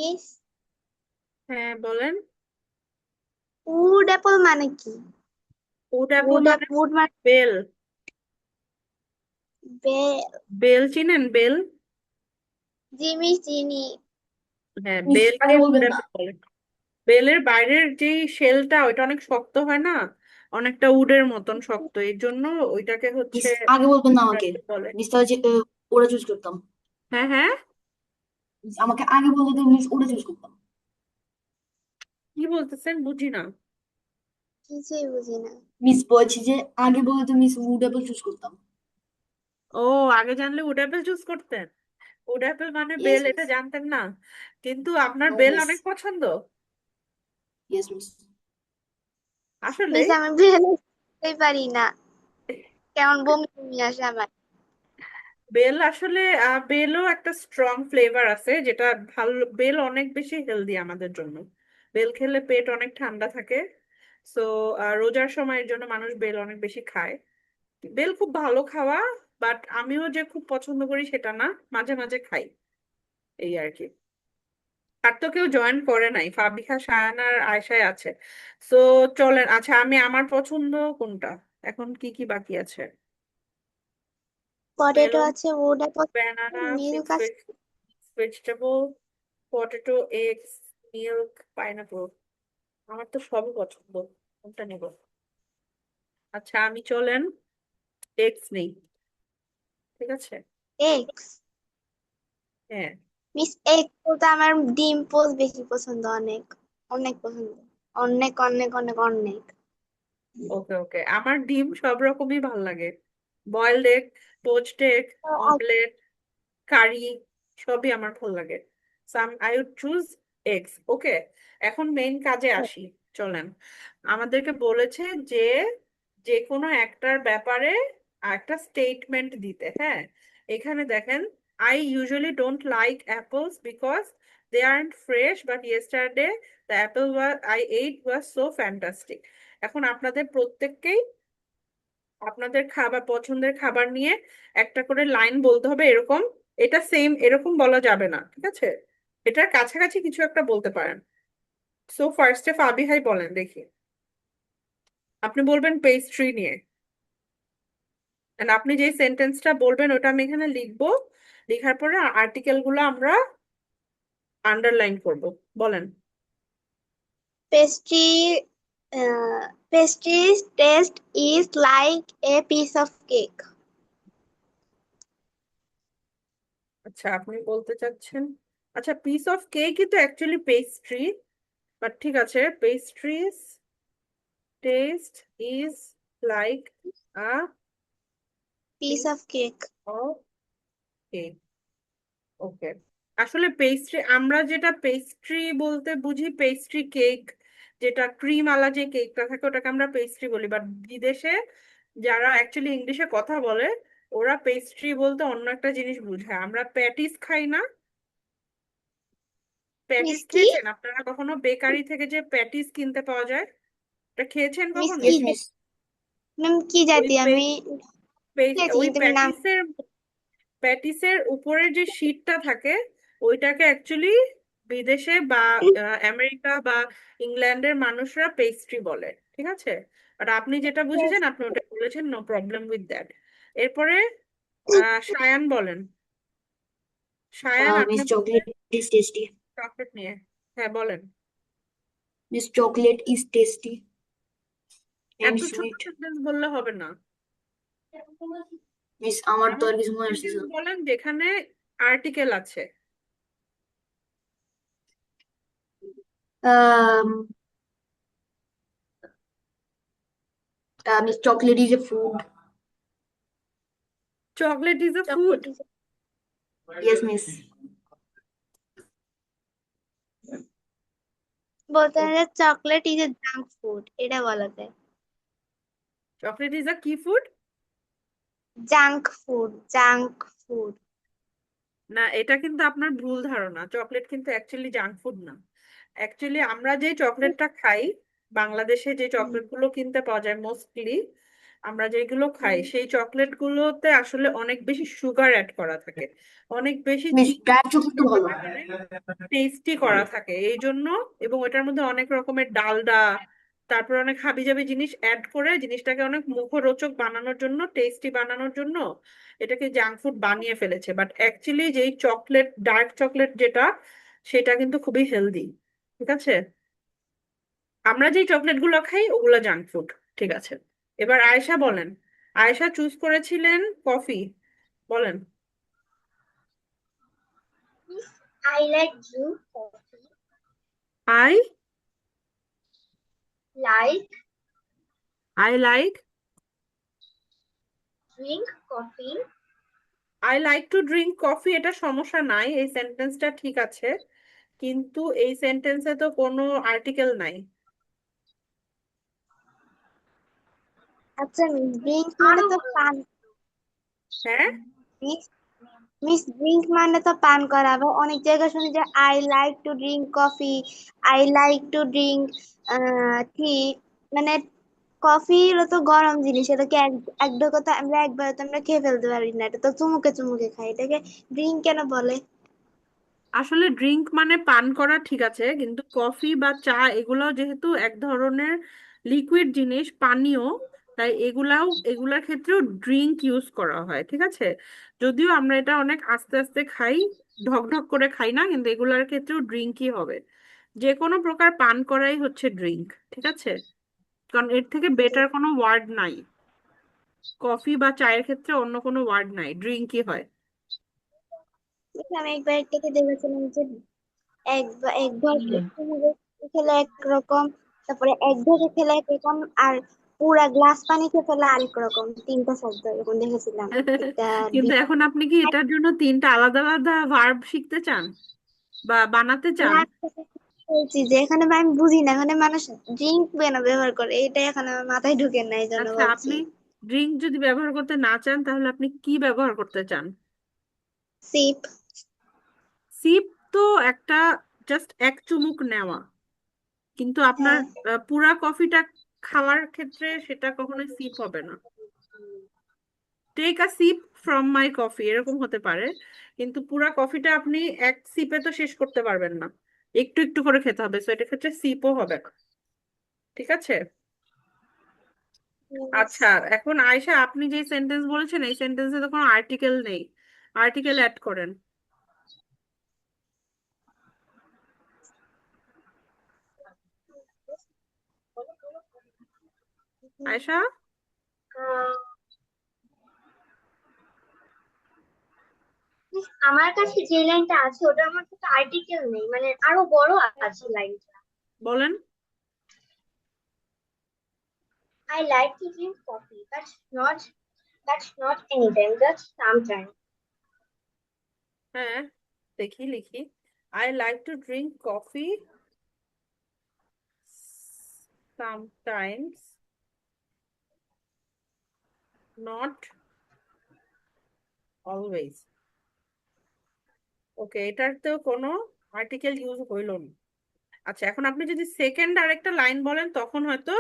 Miss হ্যাঁ বলেন। Would Apple মানে কি? উড অ্যাপল মানে উড মানে বেল। বেল। বেল চিনেন বেল? জিমি চিনি। হ্যাঁ, মিস বেলকে আগে উড বলবেন না। অ্যাপল বলে। বেলের বাইরের যে শেলটা ওইটা অনেক শক্ত হয় না, অনেকটা উডের মতন শক্ত, এই জন্য ওইটাকে হচ্ছে মিস আগে বলবেন না উড আমাকে। অ্যাপল বলে। মিস তাহলে ওরা চুজ করতাম। হ্যাঁ হ্যাঁ। মিস আমাকে আগে বললে তো মিস ওরা চুজ করতাম। কি বলতেছেন বুঝি না। কিছুই বুঝি না। মিস বলছি যে আগে বললে তো মিস উড অ্যাপল চুজ করতাম। ও, আগে জানলে উড অ্যাপল চুজ করতেন? উড অ্যাপল মানে ইয়েস বেল মিস। এটা জানতেন না? কিন্তু আপনার নো বেল মিস। অনেক পছন্দ। Yes miss. আসলে মিস আমি বেল বুঝতেই পারি না, কেমন বমি বমি আসে আমার। বেল আসলে বেলও একটা স্ট্রং ফ্লেভার আছে যেটা ভালো। বেল অনেক বেশি হেলদি আমাদের জন্য। বেল খেলে পেট অনেক ঠান্ডা থাকে। সো রোজার সময়ের জন্য মানুষ বেল অনেক বেশি খায়। বেল খুব ভালো খাওয়া, বাট আমিও যে খুব পছন্দ করি সেটা না, মাঝে মাঝে খাই, এই আর কি। আর তো কেউ জয়েন করে নাই, ফাবিহা সায়ান আর আয়শায় আছে। সো চলেন, আচ্ছা আমি আমার পছন্দ কোনটা, এখন কি কি বাকি আছে? পটেটো মেলন, আছে, wood apple, banana, milk mix আছে। Vegetable, potato, eggs, milk, pineapple. আমার তো সবই পছন্দ, কোনটা নেব? আচ্ছা আমি চলেন এগস নেই, ঠিক আছে। এগস। হ্যাঁ। মিস এগ বলতে আমার ডিম পোচ বেশি পছন্দ, অনেক অনেক পছন্দ, অনেক অনেক অনেক অনেক। ওকে ওকে, আমার ডিম সব রকমই ভাল লাগে। Boiled egg, poached egg, omelette, curry, সবই আমার ভাল লাগে। Some I would choose eggs. Okay, এখন মেইন কাজে আসি। চলেন, আমাদেরকে বলেছে যে যে কোনো একটার ব্যাপারে একটা স্টেটমেন্ট দিতে। হ্যাঁ, এখানে দেখেন, I usually don't like apples because they aren't fresh, but yesterday the apple I ate was so fantastic. এখন আপনাদের প্রত্যেককেই আপনাদের খাবার, পছন্দের খাবার নিয়ে একটা করে লাইন বলতে হবে এরকম। এটা সেম এরকম বলা যাবে না, ঠিক আছে? এটার কাছাকাছি কিছু একটা বলতে পারেন। সো ফার্স্টে ফাবিহাই বলেন দেখি। আপনি বলবেন পেস্ট্রি নিয়ে। And আপনি যে সেন্টেন্সটা বলবেন ওটা আমি এখানে লিখবো, লেখার পরে আর্টিকেল গুলো আমরা আন্ডারলাইন করব। বলেন। Pastry, pastry's taste is like a piece of cake. আচ্ছা আপনি বলতে চাচ্ছেন, আচ্ছা পিস অফ কেক কিন্তু অ্যাকচুয়ালি পেস্ট্রি, বাট ঠিক আছে। Pastries taste is like a Piece piece of cake. Of cake. Okay. আসলে পেস্ট্রি, আমরা যেটা পেস্ট্রি বলতে বুঝি পেস্ট্রি কেক, যেটা ক্রিম আলা যে কেকটা থাকে ওটাকে আমরা পেস্ট্রি বলি। বাট বিদেশে যারা অ্যাকচুয়ালি ইংলিশে কথা বলে, ওরা পেস্ট্রি বলতে অন্য একটা জিনিস বুঝায়। আমরা প্যাটিস খাই না? প্যাটিস Miss কি? খেয়েছেন আপনারা কখনো? বেকারি থেকে যে প্যাটিস কিনতে পাওয়া যায়, এটা খেয়েছেন মিস কখনো? কি ইয়েস মিস। নাম কি ওই জাতি আমি খেয়েছি ওই কিন্তু আমি নাম। প্যাটিসের প্যাটিসের উপরে যে শীটটা থাকে, ওইটাকে অ্যাকচুয়ালি বিদেশে বা আমেরিকা বা ইংল্যান্ডের মানুষরা পেস্ট্রি বলে, ঠিক আছে? আর আপনি যেটা বুঝেছেন আপনি ওটা বলেছেন, নো প্রবলেম উইথ দ্যাট। এরপরে সায়ান বলেন। সায়ান আপনি মিস বলবেন চকলেট ইজ টেস্টি। চকলেট নিয়ে। হ্যাঁ বলেন। Miss chocolate is tasty and এত ছোট সুইট। সেন্টেন্স বললে হবে না। মিস আমার তো এমন আর কিছু মনে আসছে সেন্টেন্স না। বলেন যেখানে আর্টিকেল আছে। Miss chocolate is a food. Chocolate is a food? Chocolate yes miss. বলতে হবে chocolate is a junk food, এটা বলা যায়। চকলেট ইজ আ কি food? Junk food, junk food. না, এটা কিন্তু আপনার ভুল ধারণা। চকলেট কিন্তু অ্যাকচুয়ালি জাঙ্ক ফুড না। অ্যাকচুয়ালি আমরা যে চকলেটটা খাই, বাংলাদেশে যে চকলেট গুলো কিনতে পাওয়া যায় মোস্টলি, আমরা যেগুলো খাই সেই চকলেট গুলোতে আসলে অনেক বেশি সুগার অ্যাড করা থাকে, অনেক বেশি বেশ চিনি ডার্ক চকলেট তো ভালো। অনেক টেস্টি করা থাকে এই জন্য, এবং এটার মধ্যে অনেক রকমের ডালডা, তারপর অনেক হাবিজাবি জিনিস অ্যাড করে জিনিসটাকে অনেক মুখরোচক বানানোর জন্য, টেস্টি বানানোর জন্য এটাকে জাঙ্ক ফুড বানিয়ে ফেলেছে। বাট অ্যাকচুয়ালি যেই চকলেট, ডার্ক চকলেট যেটা, সেটা কিন্তু খুবই হেলদি। ঠিক আছে, আমরা যেই চকলেট গুলো খাই ওগুলো জাঙ্ক ফুড। ঠিক আছে, এবার আয়েশা বলেন। আয়েশা চুজ করেছিলেন কফি, বলেন। I like drink coffee. I Like I like drink coffee. I like to drink coffee, এটা সমস্যা নাই, এই সেন্টেন্সটা ঠিক আছে, কিন্তু এই সেন্টেন্সে তো কোনো আর্টিকেল নাই। আচ্ছা মিস, ড্রিঙ্ক মানে তো পান। হ্যাঁ, মিস মিস ড্রিঙ্ক মানে তো পান করা। আবার অনেক জায়গায় শুনি যে I like to drink coffee, I like to drink tea. মানে কফির তো গরম জিনিস, এটাকে এক এক ঢোকতে আমরা একবার তো আমরা খেয়ে ফেলতে পারি না, এটা তো চুমুকে চুমুকে খাই, এটাকে ড্রিঙ্ক কেন বলে? আসলে ড্রিঙ্ক মানে পান করা, ঠিক আছে, কিন্তু কফি বা চা এগুলো যেহেতু এক ধরনের লিকুইড জিনিস, পানীয়, তাই এগুলার ক্ষেত্রেও ড্রিঙ্ক ইউজ করা হয়। ঠিক আছে, যদিও আমরা এটা অনেক আস্তে আস্তে খাই, ঢক ঢক করে খাই না, কিন্তু এগুলার ক্ষেত্রেও ড্রিঙ্কই হবে। যে কোনো প্রকার পান করাই হচ্ছে ড্রিঙ্ক। ঠিক আছে, কারণ এর থেকে বেটার কোনো ওয়ার্ড নাই, কফি বা চায়ের ক্ষেত্রে অন্য কোনো ওয়ার্ড নাই, ড্রিঙ্কই হয়। আমি একবার একটাকে দেখেছিলাম যে এক ঘর চুমুকে খেলে একরকম, তারপরে এক ঘরে খেলে একরকম, আর পুরা গ্লাস পানি খেয়ে ফেলে আরেক রকম, তিনটা শব্দ এরকম দেখেছিলাম একটা কিন্তু ভিডিও। এখন আপনি কি এটার জন্য তিনটা আলাদা আলাদা ভার্ব শিখতে চান বা বানাতে চান? বলছি যে এখানে আমি বুঝি না, এখানে মানুষ ড্রিঙ্ক কেন ব্যবহার করে, এটাই এখন আমার মাথায় ঢুকে না, এই জন্য আচ্ছা, বলছি। আপনি ড্রিঙ্ক যদি ব্যবহার করতে না চান তাহলে আপনি কি ব্যবহার করতে চান? সিপ। সিপ তো একটা, জাস্ট এক চুমুক নেওয়া, কিন্তু আপনার হ্যাঁ। পুরা কফিটা খাওয়ার ক্ষেত্রে সেটা কখনোই সিপ হবে না। Take a sip from my coffee এরকম হতে পারে, কিন্তু পুরা কফিটা আপনি এক সিপে তো শেষ করতে পারবেন না, একটু একটু করে খেতে হবে, সো এটার ক্ষেত্রে সিপও হবে না। ঠিক আছে, আচ্ছা, এখন আয়শা আপনি যে সেন্টেন্স বলেছেন এই সেন্টেন্সে তো কোনো আর্টিকেল নেই, আর্টিকেল অ্যাড করেন। আয়শা, আমার কাছে যে লাইনটা আছে ওটা আমার কাছে আর্টিকেল নেই, মানে আরো বড় আছে লাইনটা। বলেন। I like to drink coffee, that's not anytime, just sometimes. হ্যাঁ, দেখি লিখি। I like to drink coffee sometimes, not always. Okay, এটাতেও কোনো আর্টিকেল ইউজ হইল না। আচ্ছা, এখন আপনি যদি সেকেন্ড আরেকটা লাইন বলেন তখন হয়তো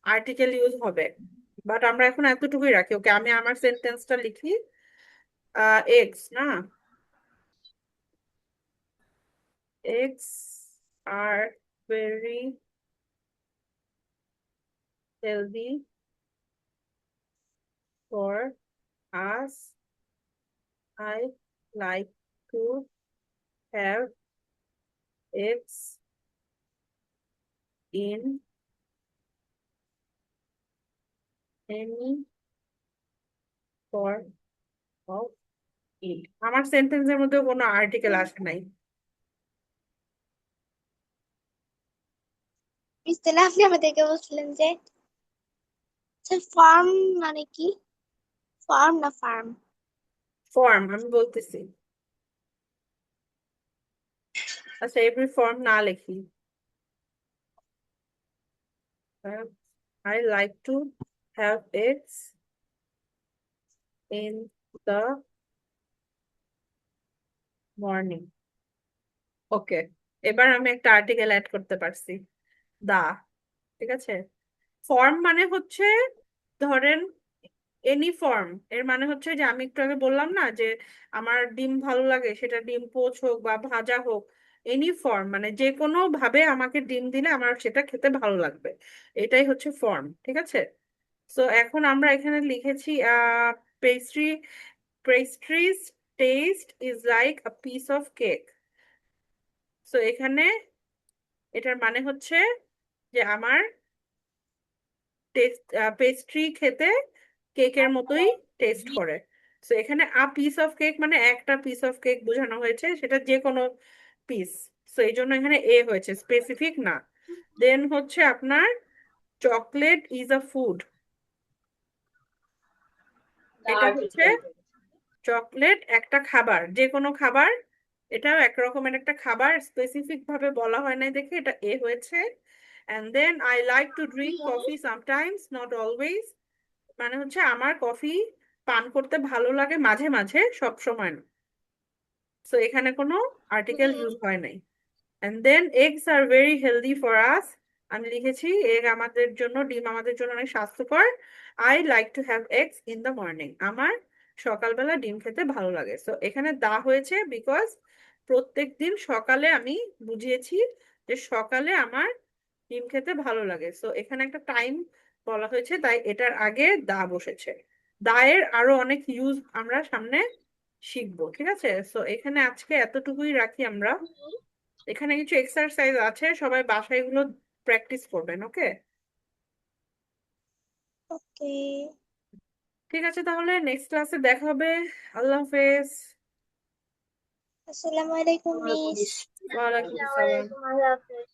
আর্টিকেল ইউজ হবে, বাট আমরা এখন এতটুকুই রাখি। ওকে, আমি আমার সেন্টেন্সটা লিখি। এগস না, eggs are very healthy for us. I like to have eggs in any form of it. আমার সেন্টেন্সের মধ্যে কোনো আর্টিকেল আসে নাই। তাহলে আপনি আমাদেরকে বলছিলেন যে ফার্ম মানে কি? ফার্ম না ফার্ম? ফর্ম আমি বলতেছি। আচ্ছা, এভরি ফর্ম না লিখি। I like to have eggs in the morning. ওকে, এবার আমি একটা আর্টিকেল অ্যাড করতে পারছি, দা। ঠিক আছে, ফর্ম মানে হচ্ছে ধরেন এনি ফর্ম, এর মানে হচ্ছে যে আমি একটু আগে বললাম না যে আমার ডিম ভালো লাগে, সেটা ডিম পোচ হোক বা ভাজা হোক, এনি ফর্ম মানে যে কোনো ভাবে আমাকে ডিম দিলে আমার সেটা খেতে ভালো লাগবে, এটাই হচ্ছে ফর্ম, ঠিক আছে? সো এখন আমরা এখানে লিখেছি pastry, pastries taste is like a piece of cake. So এখানে এটার মানে হচ্ছে যে আমার টেস্ট, পেস্ট্রি খেতে কেকের মতোই টেস্ট করে। তো এখানে আ পিস অফ কেক মানে একটা পিস অফ কেক বোঝানো হয়েছে, সেটা যে কোনো পিস। তো এই জন্য এখানে এ হয়েছে, স্পেসিফিক না। দেন হচ্ছে আপনার চকলেট ইজ আ ফুড, এটা হচ্ছে চকলেট একটা খাবার, যে কোনো খাবার, এটাও এক রকমের একটা খাবার, স্পেসিফিক ভাবে বলা হয় নাই দেখে এটা এ হয়েছে। And then I like to drink coffee sometimes not always, মানে হচ্ছে আমার কফি পান করতে ভালো লাগে মাঝে মাঝে, সব সময় না। সো এখানে কোনো আর্টিকেল ইউজ হয় নাই। And then eggs are very healthy for us, আমি লিখেছি এগ আমাদের জন্য, ডিম আমাদের জন্য অনেক স্বাস্থ্যকর। I like to have eggs in the morning, আমার সকালবেলা ডিম খেতে ভালো লাগে। সো এখানে দা হয়েছে বিকজ প্রত্যেক দিন সকালে আমি বুঝিয়েছি যে সকালে আমার ডিম খেতে ভালো লাগে। সো এখানে একটা টাইম বলা হয়েছে, তাই এটার আগে দা বসেছে। দায়ের আরো অনেক ইউজ আমরা সামনে শিখবো, ঠিক আছে? সো এখানে আজকে এতটুকুই রাখি আমরা। এখানে কিছু এক্সারসাইজ আছে, সবাই বাসায় এগুলো প্র্যাকটিস করবেন, ওকে? ওকে। ঠিক আছে, তাহলে নেক্সট ক্লাসে দেখা হবে। আল্লাহ হাফেজ। আসসালামু আলাইকুম আল্লাহ মিস। হাফিজ। ওয়ালাইকুম আসসালাম। আল্লাহ হাফেজ।